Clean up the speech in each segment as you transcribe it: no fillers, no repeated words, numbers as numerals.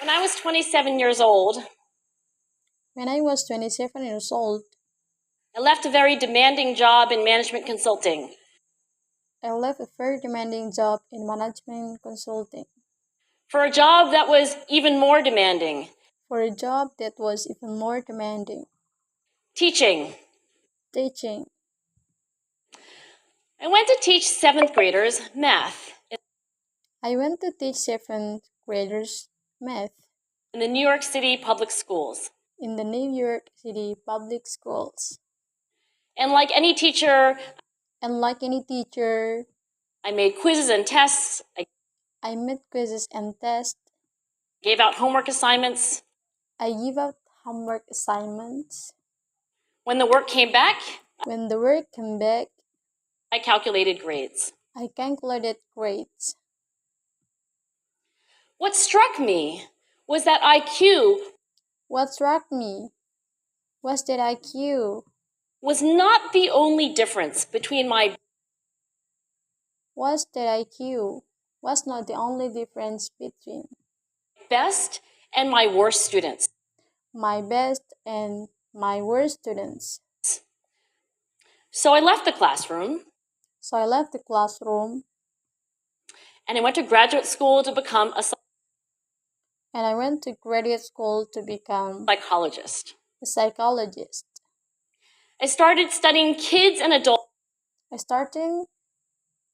When I was 27 years old, When I was 27 years old, I left a very demanding job in management consulting I left a very demanding job in management consulting for a job that was even more demanding, for a job that was even more demanding, teaching. teaching. I went to teach 7th graders math I went to teach 7th graders math in the New York City public schools. in the New York City public schools. And like any teacher, And like any teacher, I made quizzes and tests, I I made quizzes and tests. gave out homework assignments. I give out homework assignments. When the work came back, When the work came back, I calculated grades. I calculated grades. What struck me was that IQ What struck me was that IQ was not the only difference between my was that IQ was not the only difference between best and my worst students. my best and my worst students. So I left the classroom So I left the classroom and I went to graduate school to become a and I went to graduate school to become psychologist. a psychologist. I started studying kids and adults I started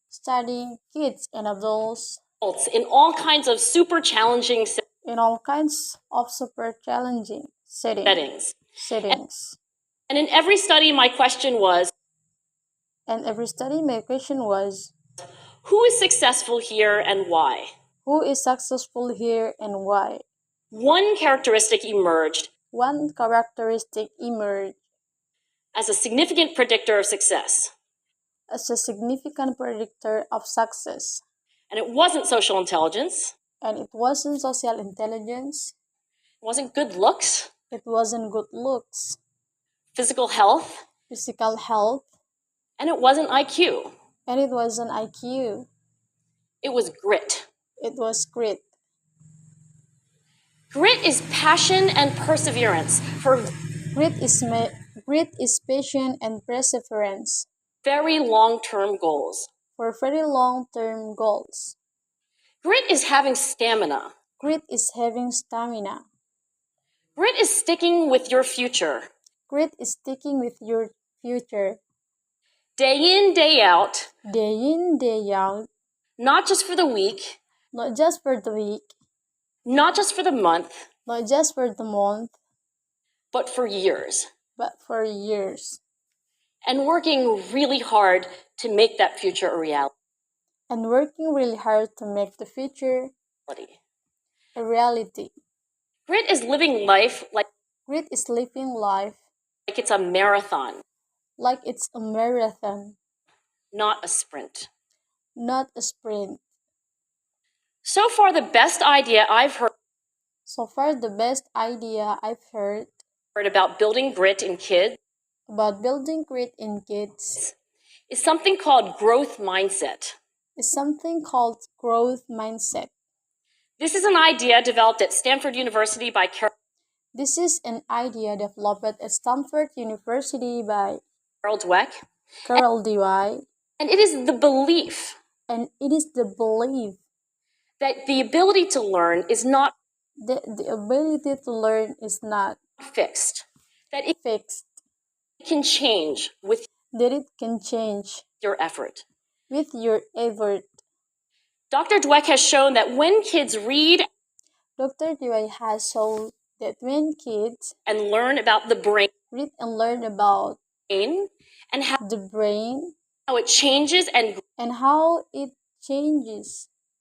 studying kids and adults in all kinds of super challenging in all kinds of super challenging settings. And in every study, my question was, And every study, my question was, who is successful here and why? who is successful here and why? One characteristic emerged One characteristic emerged as a significant predictor of success. as a significant predictor of success. And it wasn't social intelligence. And it wasn't social intelligence. It wasn't good looks, It wasn't good looks, physical health, physical health, and it wasn't IQ. and it wasn't IQ. It was grit. It was grit. Grit is passion and perseverance for Grit is passion and perseverance very long-term goals. for very long-term goals. Grit is having stamina. Grit is having stamina. Grit is sticking with your future. Grit is sticking with your future. Day in, day out. Day in, day out. Not just for the week. Not just for the week. Not just for the month. Not just for the month. But for years. But for years. And working really hard to make that future a reality. And working really hard to make the future a reality. Grit is living life like it's a marathon. Like it's a marathon. Not a sprint. Not a sprint. So far, the best idea I've heard about building grit in kids is something called growth mindset. This is an idea developed at Stanford University by Carol Dweck. And it is the belief that the ability to learn is not fixed. That it can change with your effort. Dr. Dweck has shown that when kids read and learn about the brain and how it changes and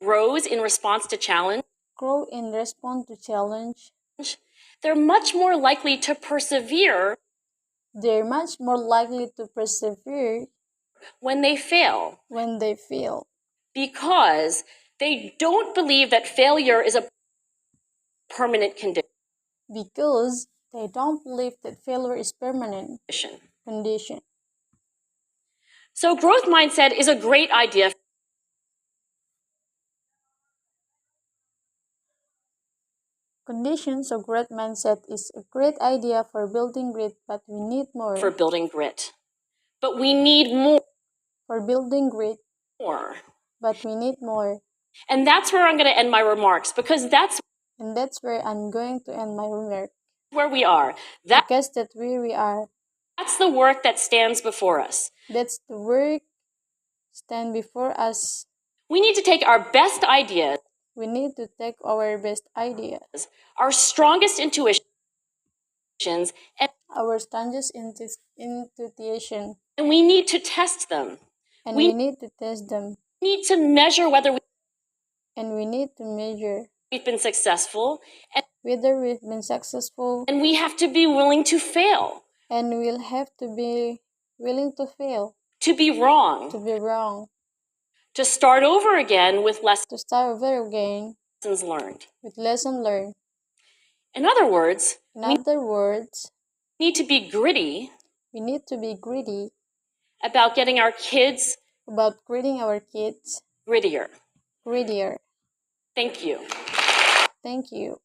grows in response to challenge, they're much more likely to persevere when they fail. Because they don't believe that failure is a permanent condition. So growth mindset is a great idea. Conditions of growth mindset is a great idea for building grit, but we need more. For building grit. But we need more. For building grit. But we need more. And that's where I'm going to end my remarks, because that's where I'm going to end my remarks. Where we are. Because that's where we are. That's the work that stands before us. That's the work stand before us. We need to take our best ideas. We need to take our best ideas. Our strongest intuitions. And our strongest intuition. And we need to test them. And we need to test them. We need to measure whether we've been successful. And whether we've been successful. And we have to be willing to fail. And we'll have to be willing to fail. To be wrong. To start over again with lessons learned. With lessons learned. In other words, we need to be gritty. We need to be gritty about getting our kids. About getting our kids grittier. Grittier. Thank you. Thank you.